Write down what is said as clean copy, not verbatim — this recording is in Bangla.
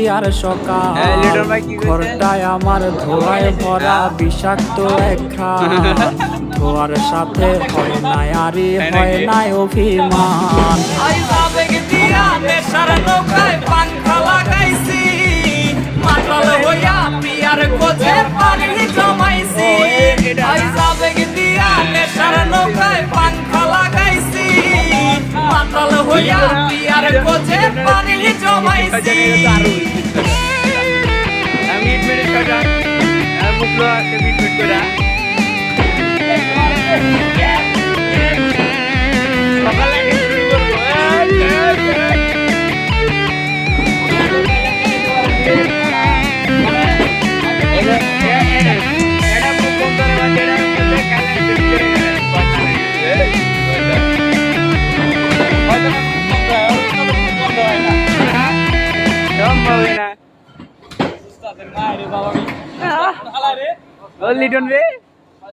আর সকাল ঘরটায় আমার ধোয়ায় ভরা বিষাক্ত এক ঘ্রাণ। ধোয়ার সাথে হয় নাই আরি হয় নাই অভিমান। নেশার নৌকায় পাংখা লাগাইছি, মাতাল হইয়া পিয়ার খোঁজে পানি জমাইছি। আবেগ দিয়া নেশার নৌকায় পাংখা লাগাইছি, মাতাল হইয়া পিয়ার খোঁজে পানি জমাইছি। লিটন রে